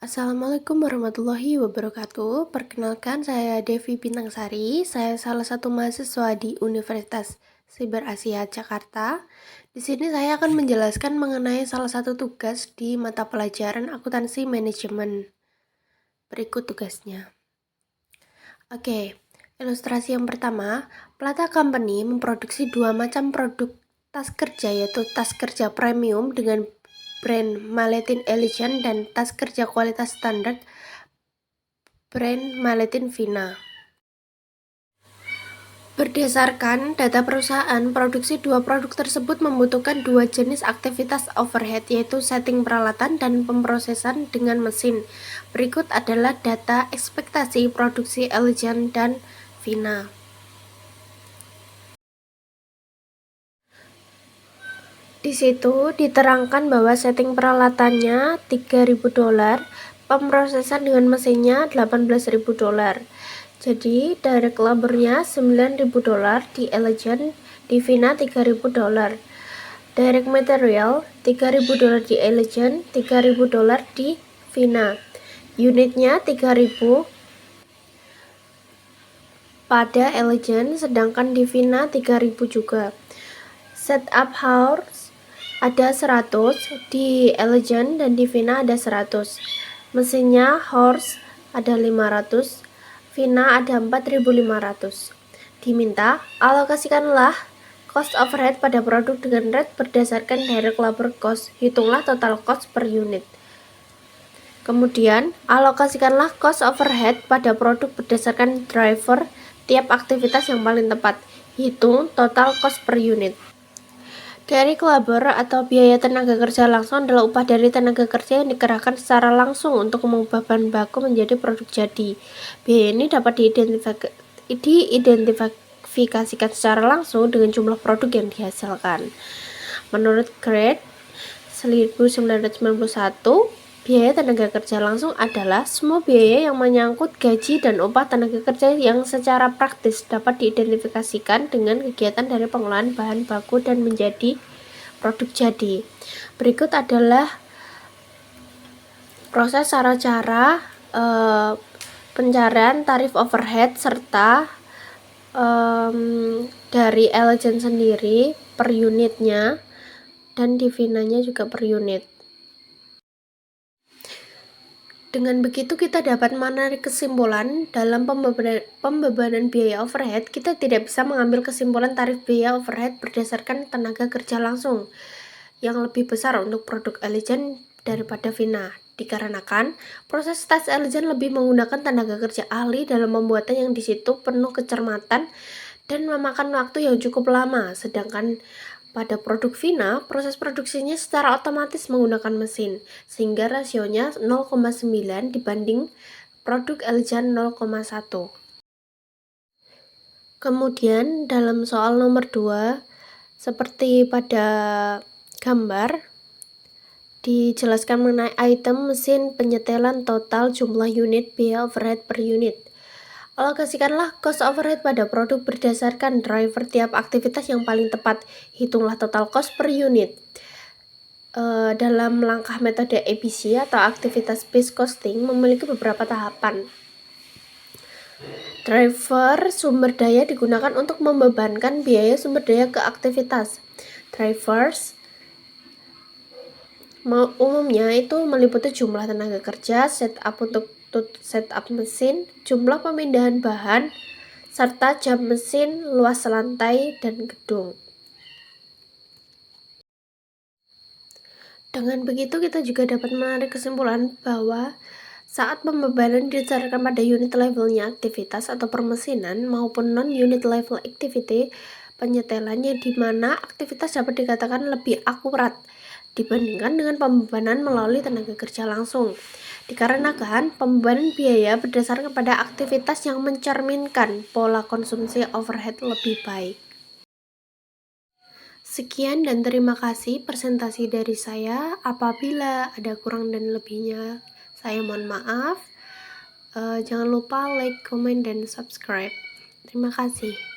Assalamualaikum warahmatullahi wabarakatuh. Perkenalkan, saya Devi Bintang-Sari. Saya salah satu mahasiswa di Universitas Siber Asia Jakarta. Di sini saya akan menjelaskan mengenai salah satu tugas di mata pelajaran akuntansi manajemen. Berikut tugasnya. Oke, ilustrasi yang pertama, Plata Company memproduksi dua macam produk tas kerja, yaitu tas kerja premium dengan brand Maletin Elegant dan tas kerja kualitas standar brand Maletin Vina. Berdasarkan data perusahaan, produksi dua produk tersebut membutuhkan dua jenis aktivitas overhead, yaitu setting peralatan dan pemrosesan dengan mesin. Berikut adalah data ekspektasi produksi Elegant dan Vina. Di situ diterangkan bahwa setting peralatannya $3.000, pemrosesan dengan mesinnya $18.000. Jadi direct labornya $9.000 di Elegant, di Vina $3.000. Direct material $3.000 di Elegant, $3.000 di Vina. Unitnya 3.000 pada Elegant, sedangkan di Vina 3.000 juga. Setup hours ada 100 di Elegant dan di Vina ada 100. Mesinnya horse ada 500, Vina ada 4.500. Diminta alokasikanlah cost overhead pada produk dengan rate berdasarkan direct labor cost. Hitunglah total cost per unit. Kemudian alokasikanlah cost overhead pada produk berdasarkan driver tiap aktivitas yang paling tepat. Hitung total cost per unit. Direct labor atau biaya tenaga kerja langsung adalah upah dari tenaga kerja yang dikerahkan secara langsung untuk mengubah bahan baku menjadi produk jadi. Biaya ini dapat diidentifikasikan secara langsung dengan jumlah produk yang dihasilkan. Menurut Grade 1991, biaya tenaga kerja langsung adalah semua biaya yang menyangkut gaji dan upah tenaga kerja yang secara praktis dapat diidentifikasikan dengan kegiatan dari pengolahan bahan baku dan menjadi produk jadi. Berikut adalah proses cara-cara pencarian tarif overhead serta dari Elegant sendiri per unitnya dan di Vina-nya juga per unit. Dengan begitu kita dapat menarik kesimpulan dalam pembebanan biaya overhead. Kita tidak bisa mengambil kesimpulan tarif biaya overhead berdasarkan tenaga kerja langsung yang lebih besar untuk produk Elegant daripada Vina, dikarenakan proses tas Elegant lebih menggunakan tenaga kerja ahli dalam pembuatan yang di situ penuh kecermatan dan memakan waktu yang cukup lama, sedangkan pada produk Vina, proses produksinya secara otomatis menggunakan mesin, sehingga rasionya 0,9 dibanding produk Elegant 0,1. Kemudian dalam soal nomor 2, seperti pada gambar, dijelaskan mengenai item mesin penyetelan total jumlah unit biaya overhead per unit. Alokasikanlah cost overhead pada produk berdasarkan driver tiap aktivitas yang paling tepat. Hitunglah total cost per unit. Dalam langkah metode ABC atau aktivitas based costing memiliki beberapa tahapan. Driver sumber daya digunakan untuk membebankan biaya sumber daya ke aktivitas. Drivers umumnya itu meliputi jumlah tenaga kerja, setup untuk setup mesin, jumlah pemindahan bahan, serta jam mesin, luas lantai, dan gedung. Dengan begitu kita juga dapat menarik kesimpulan bahwa saat pembebanan didasarkan pada unit levelnya aktivitas atau permesinan maupun non-unit level activity penyetelannya, di mana aktivitas dapat dikatakan lebih akurat dibandingkan dengan pembebanan melalui tenaga kerja langsung, dikarenakan pembebanan biaya berdasarkan pada aktivitas yang mencerminkan pola konsumsi overhead lebih baik. Sekian dan terima kasih presentasi dari saya. Apabila ada kurang dan lebihnya, saya mohon maaf. Jangan lupa like, comment, dan subscribe. Terima kasih.